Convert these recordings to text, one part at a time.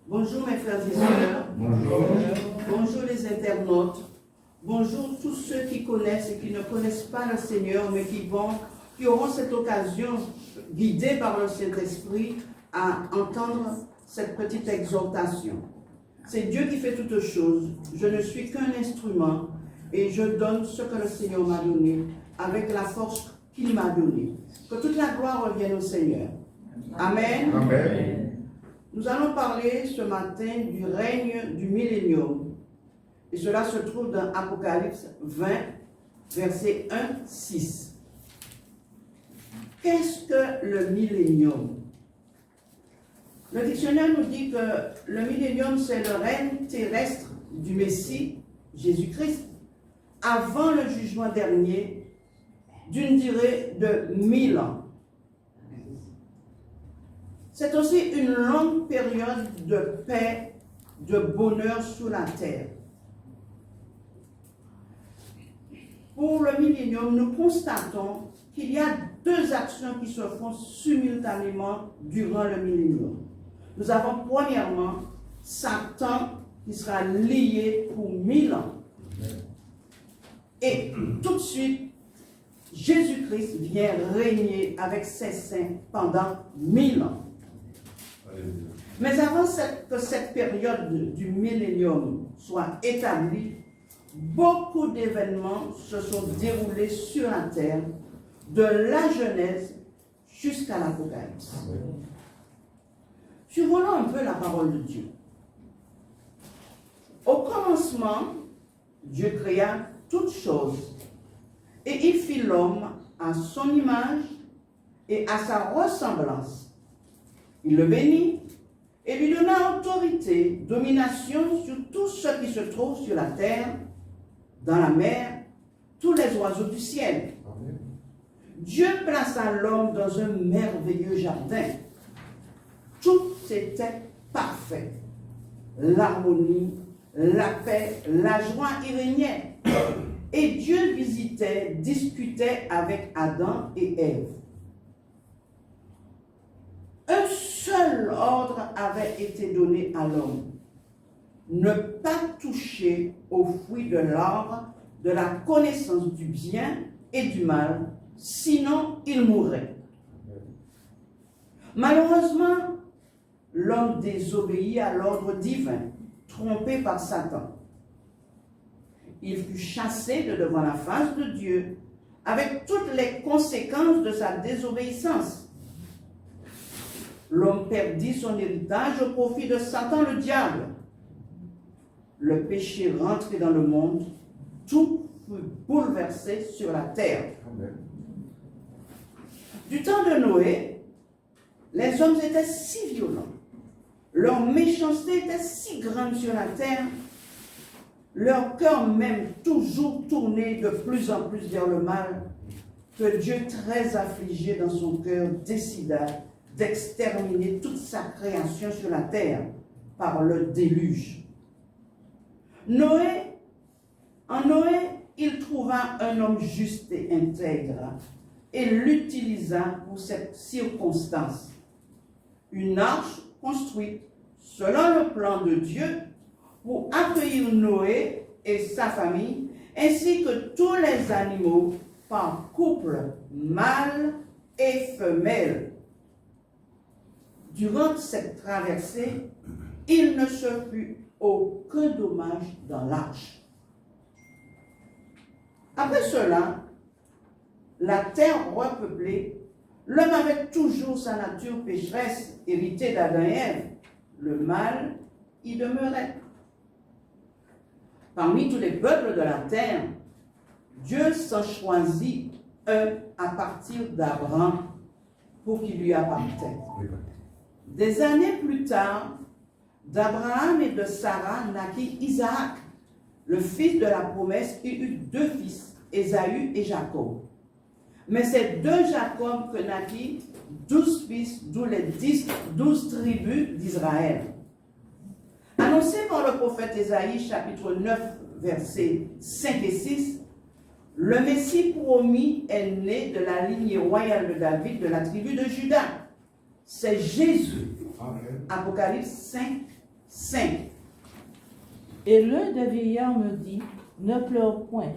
Bonjour mes frères et sœurs. Bonjour. Bonjour les internautes. Bonjour tous ceux qui connaissent et qui ne connaissent pas le Seigneur, mais qui auront cette occasion, guidés par le Saint-Esprit, à entendre cette petite exhortation. C'est Dieu qui fait toutes choses. Je ne suis qu'un instrument et je donne ce que le Seigneur m'a donné avec la force qu'il m'a donnée. Que toute la gloire revienne au Seigneur. Amen. Amen. Nous allons parler ce matin du règne du millénium. Et cela se trouve dans Apocalypse 20, versets 1, 6. Qu'est-ce que le millénium? Le dictionnaire nous dit que le millénium, c'est le règne terrestre du Messie, Jésus-Christ, avant le jugement dernier, d'une durée de 1000 ans. C'est aussi une longue période de paix, de bonheur sur la terre. Pour le millénium, nous constatons qu'il y a deux actions qui se font simultanément durant le millénium. Nous avons premièrement Satan qui sera lié pour 1000 ans. Et tout de suite, Jésus-Christ vient régner avec ses saints pendant 1000 ans. Mais avant que cette période du millénium soit établie, beaucoup d'événements se sont déroulés sur la terre, de la Genèse jusqu'à l'Apocalypse. Survolons un peu la parole de Dieu. Au commencement, Dieu créa toutes choses et il fit l'homme à son image et à sa ressemblance. Il le bénit et lui donna autorité, domination sur tout ce qui se trouve sur la terre, dans la mer, tous les oiseaux du ciel. Amen. Dieu plaça l'homme dans un merveilleux jardin. Tout était parfait. L'harmonie, la paix, la joie y régnaient. Et Dieu visitait, discutait avec Adam et Ève. Un seul ordre avait été donné à l'homme. Ne pas toucher au fruit de l'arbre de la connaissance du bien et du mal, sinon il mourrait. Malheureusement, l'homme désobéit à l'ordre divin, trompé par Satan. Il fut chassé de devant la face de Dieu, avec toutes les conséquences de sa désobéissance. L'homme perdit son héritage au profit de Satan le diable. Le péché rentré dans le monde, tout fut bouleversé sur la terre. Amen. Du temps de Noé, les hommes étaient si violents, leur méchanceté était si grande sur la terre, leur cœur même toujours tourné de plus en plus vers le mal, que Dieu, très affligé dans son cœur, décida d'exterminer toute sa création sur la terre par le déluge. En Noé, il trouva un homme juste et intègre et l'utilisa pour cette circonstance. Une arche construite selon le plan de Dieu pour accueillir Noé et sa famille, ainsi que tous les animaux par couple, mâle et femelle. Durant cette traversée, il ne se fut aucun dommage dans l'arche. Après cela, la terre repeuplée, l'homme avait toujours sa nature pécheresse, héritée d'Adam et Ève. Le mal y demeurait. Parmi tous les peuples de la terre, Dieu s'en choisit un à partir d'Abraham pour qu'il lui appartienne. Des années plus tard, d'Abraham et de Sarah naquit Isaac, le fils de la promesse, qui eut deux fils, Ésaü et Jacob. Mais c'est de Jacob que naquit 12 fils, d'où les 12 tribus d'Israël. Annoncé par le prophète Ésaïe, chapitre 9, versets 5 et 6, le Messie promis est né de la lignée royale de David, de la tribu de Juda. C'est Jésus. Amen. Apocalypse 5, 5. Et l'un des vieillards me dit, ne pleure point.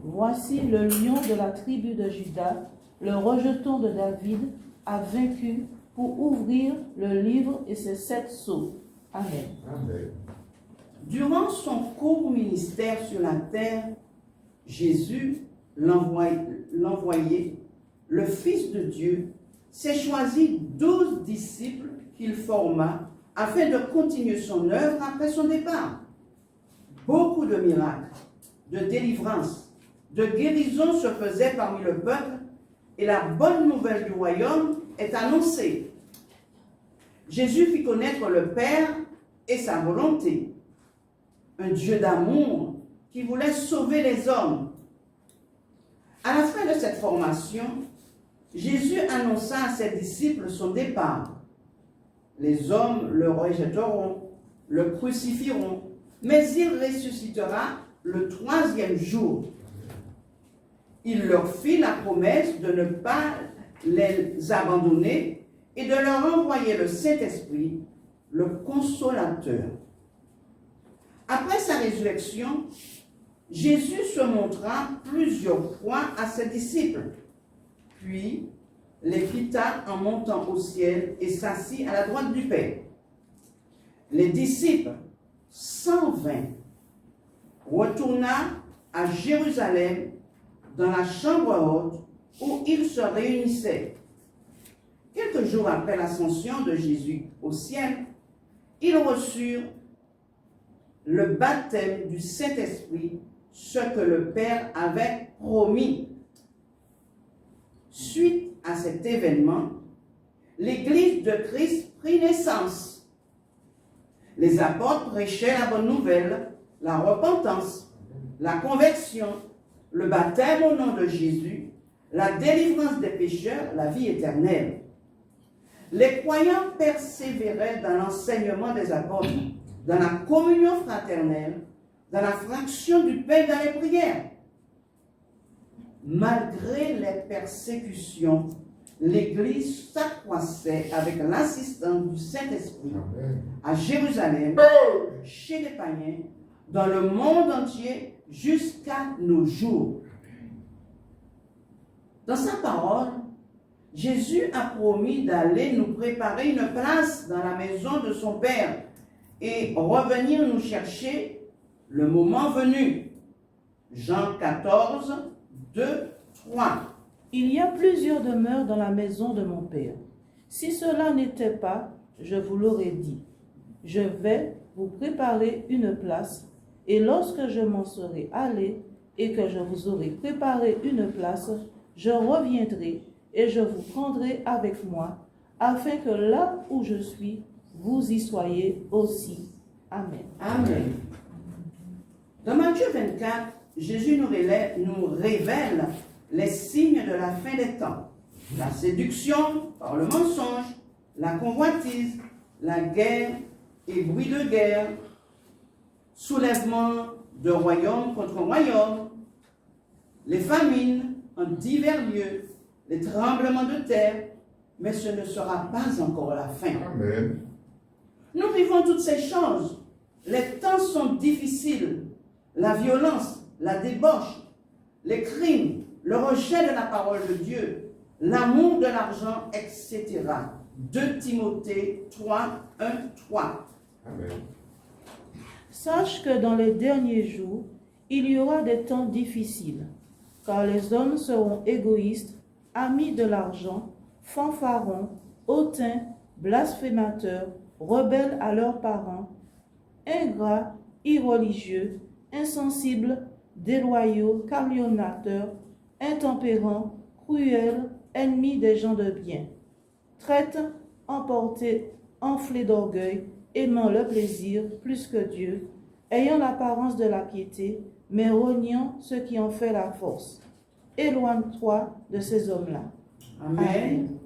Voici le lion de la tribu de Juda, le rejeton de David, a vaincu pour ouvrir le livre et ses 7 sceaux. Amen. Amen. Durant son court ministère sur la terre, Jésus, l'envoyé, le Fils de Dieu, s'est choisi 12 disciples qu'il forma afin de continuer son œuvre après son départ. Beaucoup de miracles, de délivrances, de guérisons se faisaient parmi le peuple et la bonne nouvelle du royaume est annoncée. Jésus fit connaître le Père et sa volonté. Un Dieu d'amour qui voulait sauver les hommes. À la fin de cette formation, Jésus annonça à ses disciples son départ. Les hommes le rejetteront, le crucifieront, mais il ressuscitera le 3e jour. Il leur fit la promesse de ne pas les abandonner et de leur envoyer le Saint-Esprit, le Consolateur. Après sa résurrection, Jésus se montra plusieurs fois à ses disciples, puis les quitta en montant au ciel et s'assit à la droite du Père. Les disciples, 120, retourna à Jérusalem dans la chambre haute où ils se réunissaient. Quelques jours après l'ascension de Jésus au ciel, ils reçurent le baptême du Saint-Esprit, ce que le Père avait promis. Suite à cet événement, l'Église de Christ prit naissance. Les apôtres prêchaient la bonne nouvelle, la repentance, la conversion, le baptême au nom de Jésus, la délivrance des pécheurs, la vie éternelle. Les croyants persévéraient dans l'enseignement des apôtres, dans la communion fraternelle, dans la fraction du pain et dans les prières. Malgré les persécutions, l'Église s'accroissait avec l'assistance du Saint-Esprit à Jérusalem, chez les païens, dans le monde entier, jusqu'à nos jours. Dans sa parole, Jésus a promis d'aller nous préparer une place dans la maison de son Père et revenir nous chercher le moment venu. Jean 14, 2, 3. Il y a plusieurs demeures dans la maison de mon Père. Si cela n'était pas, je vous l'aurais dit. Je vais vous préparer une place, et lorsque je m'en serai allé et que je vous aurai préparé une place, je reviendrai et je vous prendrai avec moi, afin que là où je suis, vous y soyez aussi. Amen. Amen. Dans Matthieu 24, Jésus nous révèle les signes de la fin des temps. La séduction par le mensonge, la convoitise, la guerre et bruit de guerre, soulèvement de royaume contre royaume, les famines en divers lieux, les tremblements de terre, mais ce ne sera pas encore la fin. Amen. Nous vivons toutes ces choses. Les temps sont difficiles. La violence, la débauche, les crimes, le rejet de la parole de Dieu, l'amour de l'argent, etc. 2 Timothée 3, 1, 3. Amen. Sache que dans les derniers jours, il y aura des temps difficiles, car les hommes seront égoïstes, amis de l'argent, fanfarons, hautains, blasphémateurs, rebelles à leurs parents, ingrats, irreligieux, insensibles, déloyaux, calomniateurs, intempérants, cruels, ennemis des gens de bien, traîtres, emportés, enflés d'orgueil, aimant le plaisir plus que Dieu, ayant l'apparence de la piété, mais reniant ce qui en fait la force. Éloigne-toi de ces hommes-là. Amen.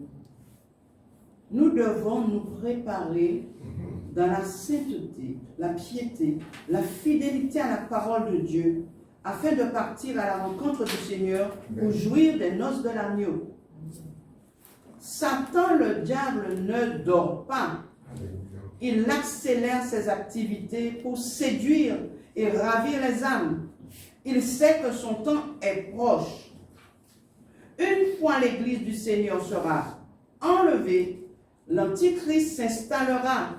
Nous devons nous préparer dans la sainteté, la piété, la fidélité à la parole de Dieu, afin de partir à la rencontre du Seigneur pour jouir des noces de l'agneau. Satan, le diable, ne dort pas. il accélère ses activités pour séduire et ravir les âmes. Il sait que son temps est proche. Une fois l'Église du Seigneur sera enlevée, l'Antichrist s'installera.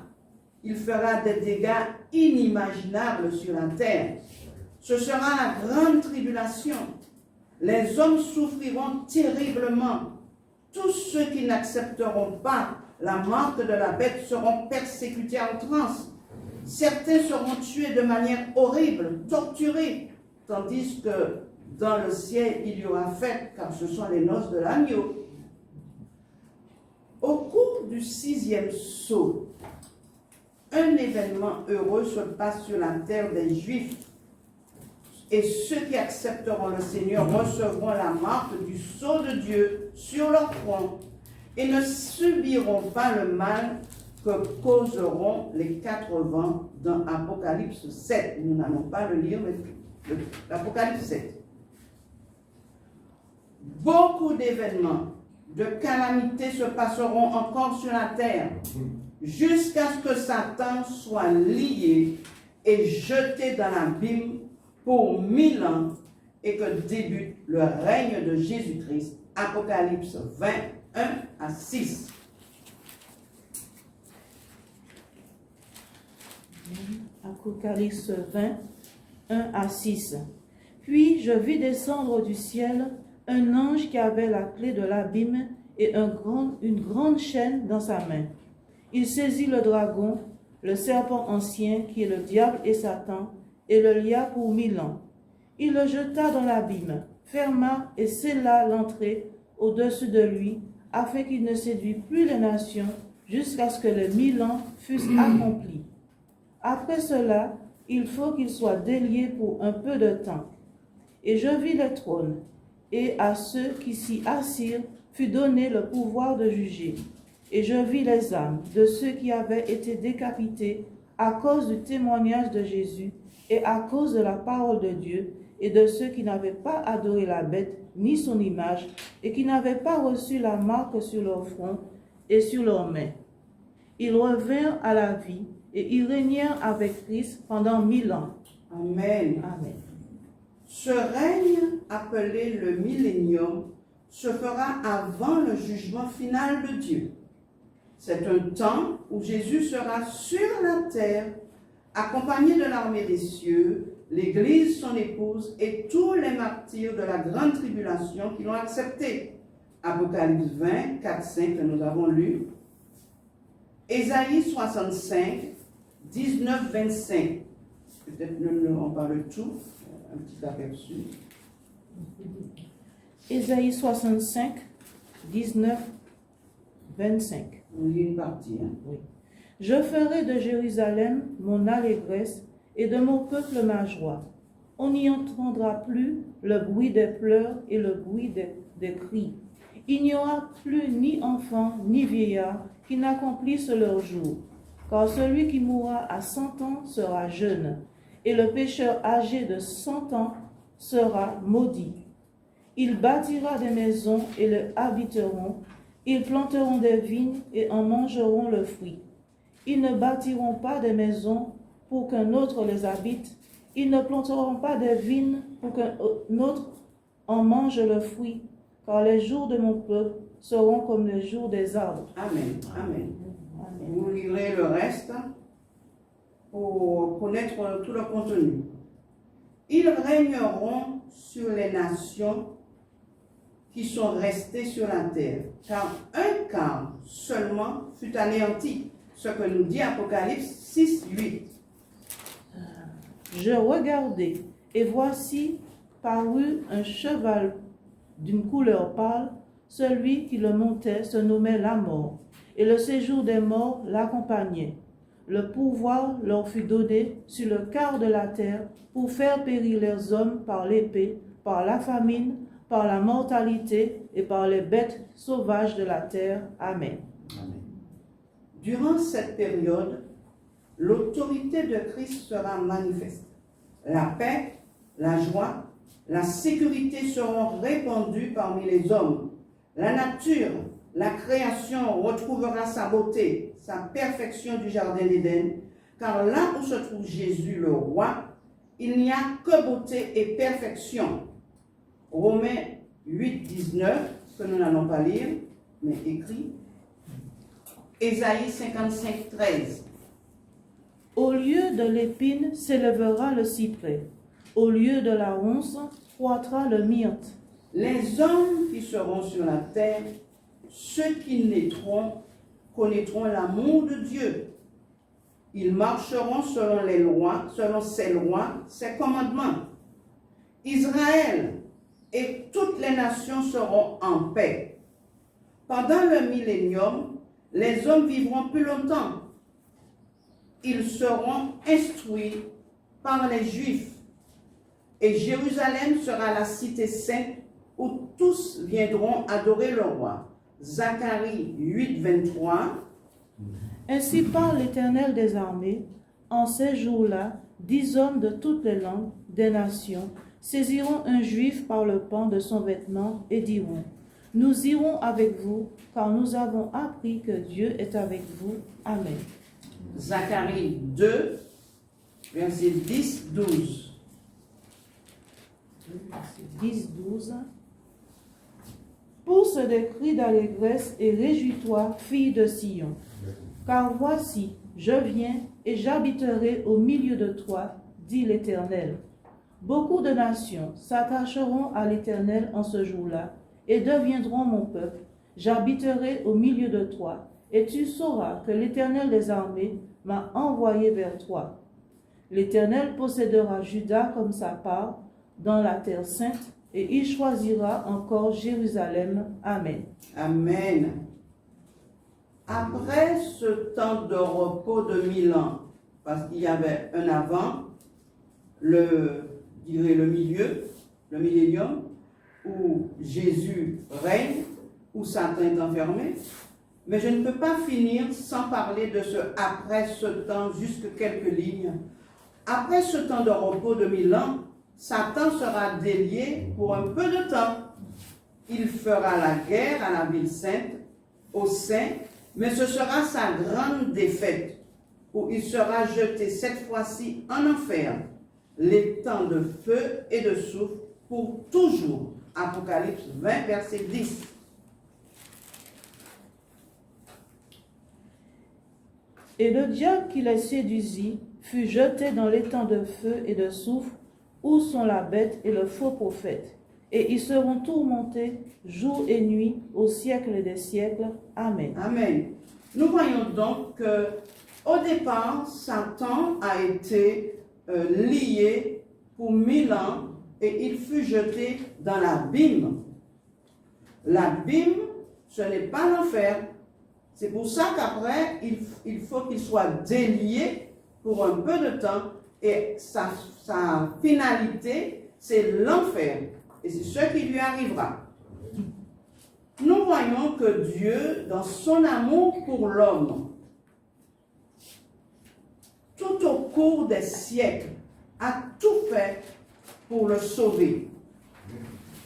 Il fera des dégâts inimaginables sur la terre. Ce sera la grande tribulation. Les hommes souffriront terriblement. Tous ceux qui n'accepteront pas la marque de la bête seront persécutés à outrance. Certains seront tués de manière horrible, torturés, tandis que dans le ciel il y aura fête, car ce sont les noces de l'agneau. Au cours du 6e sceau, un événement heureux se passe sur la terre des Juifs. Et ceux qui accepteront le Seigneur recevront la marque du sceau de Dieu sur leur front et ne subiront pas le mal que causeront les 4 vents dans Apocalypse 7. Nous n'allons pas le lire, mais l'Apocalypse 7. Beaucoup d'événements, de calamités se passeront encore sur la terre, jusqu'à ce que Satan soit lié et jeté dans l'abîme pour 1000 ans et que débute le règne de Jésus-Christ. Apocalypse 20, 1 à 6. Apocalypse 20, 1 à 6. Puis je vis descendre du ciel un ange qui avait la clé de l'abîme et une grande chaîne dans sa main. Il saisit le dragon, le serpent ancien qui est le diable et Satan, et le lia pour 1000 ans. Il le jeta dans l'abîme, ferma et scella l'entrée au-dessus de lui, afin qu'il ne séduise plus les nations jusqu'à ce que les 1000 ans fussent accomplis. Après cela, il faut qu'il soit délié pour un peu de temps. Et je vis les trônes, et à ceux qui s'y assirent fut donné le pouvoir de juger. Et je vis les âmes de ceux qui avaient été décapités à cause du témoignage de Jésus et à cause de la parole de Dieu, et de ceux qui n'avaient pas adoré la bête ni son image, et qui n'avaient pas reçu la marque sur leur front et sur leurs mains. Ils revinrent à la vie, et ils régnèrent avec Christ pendant 1000 ans. Amen. Amen. Ce règne, appelé le millénium, se fera avant le jugement final de Dieu. C'est un temps où Jésus sera sur la terre, accompagné de l'armée des cieux, l'Église, son épouse, et tous les martyrs de la grande tribulation qui l'ont accepté. Apocalypse 20, 4, 5 que nous avons lu. Ésaïe 65, 19, 25. Peut-être nous on parle tout, un petit aperçu. Ésaïe 65, 19, 25. On lit une partie. Hein? Oui. Je ferai de Jérusalem mon allégresse et de mon peuple ma joie. On n'y entendra plus le bruit des pleurs et le bruit des cris. Il n'y aura plus ni enfant ni vieillard qui n'accomplissent leur jour, car celui qui mourra à 100 ans sera jeune, et le pécheur âgé de 100 ans sera maudit. Il bâtira des maisons et les habiteront, ils planteront des vignes et en mangeront le fruit. Ils ne bâtiront pas des maisons pour qu'un autre les habite, ils ne planteront pas des vignes pour qu'un autre en mange le fruit, car les jours de mon peuple seront comme les jours des arbres. Amen. Amen. Amen. Vous lirez le reste pour connaître tout le contenu. Ils régneront sur les nations qui sont restées sur la terre, car un quart seulement fut anéanti, ce que nous dit Apocalypse 6, 8. Je regardai, et voici parut un cheval d'une couleur pâle. Celui qui le montait se nommait la mort, et le séjour des morts l'accompagnait. Le pouvoir leur fut donné sur le quart de la terre pour faire périr les hommes par l'épée, par la famine, par la mortalité et par les bêtes sauvages de la terre. Amen. Amen. Durant cette période, l'autorité de Christ sera manifeste. La paix, la joie, la sécurité seront répandues parmi les hommes. La nature, la création retrouvera sa beauté, sa perfection du jardin d'Éden, car là où se trouve Jésus le roi, il n'y a que beauté et perfection. Romains 8, 19, que nous n'allons pas lire, mais écrit. Ésaïe 55, 13. Au lieu de l'épine s'élèvera le cyprès. Au lieu de la ronce croîtra le myrte. Les hommes qui seront sur la terre, ceux qui naîtront, connaîtront l'amour de Dieu. Ils marcheront selon les lois, selon ses lois, ses commandements. Israël et toutes les nations seront en paix. Pendant le millénium, les hommes vivront plus longtemps. Ils seront instruits par les Juifs. Et Jérusalem sera la cité sainte où tous viendront adorer le roi. Zacharie 8, 23. Ainsi parle l'Éternel des armées, en ces jours-là, 10 hommes de toutes les langues, des nations, saisiront un juif par le pan de son vêtement et diront, « Nous irons avec vous, car nous avons appris que Dieu est avec vous. Amen. » Zacharie 2, versets 10, 12. 10, 12. Pousse des cris d'allégresse et réjouis-toi, fille de Sion. Car voici, je viens et j'habiterai au milieu de toi, dit l'Éternel. Beaucoup de nations s'attacheront à l'Éternel en ce jour-là et deviendront mon peuple. J'habiterai au milieu de toi, et tu sauras que l'Éternel des armées m'a envoyé vers toi. L'Éternel possédera Juda comme sa part dans la terre sainte, et il choisira encore Jérusalem. Amen. Amen. Après ce temps de repos de 1000 ans, parce qu'il y avait un avant, le milieu, le millénium, où Jésus règne, où Satan est enfermé, mais je ne peux pas finir sans parler de ce après ce temps, juste quelques lignes. Après ce temps de repos de 1000 ans, Satan sera délié pour un peu de temps. Il fera la guerre à la ville sainte, aux saints, mais ce sera sa grande défaite, où il sera jeté cette fois-ci en enfer, les temps de feu et de souffle pour toujours. Apocalypse 20, verset 10. Et le diable qui les séduisit fut jeté dans les temps de feu et de souffle, où sont la bête et le faux prophète. Et ils seront tourmentés jour et nuit au siècle des siècles. Amen. Amen. Nous voyons donc que au départ, Satan a été lié pour 1000 ans et il fut jeté dans l'abîme. L'abîme, ce n'est pas l'enfer. C'est pour ça qu'après, il faut qu'il soit délié pour un peu de temps et sa finalité, c'est l'enfer. Et c'est ce qui lui arrivera. Nous voyons que Dieu, dans son amour pour l'homme, tout au cours des siècles, a tout fait pour le sauver.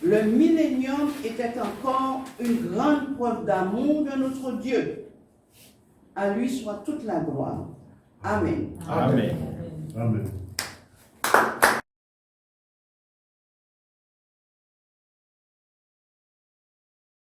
Le millénium était encore une grande preuve d'amour de notre Dieu. À lui soit toute la gloire. Amen. Amen. Amen.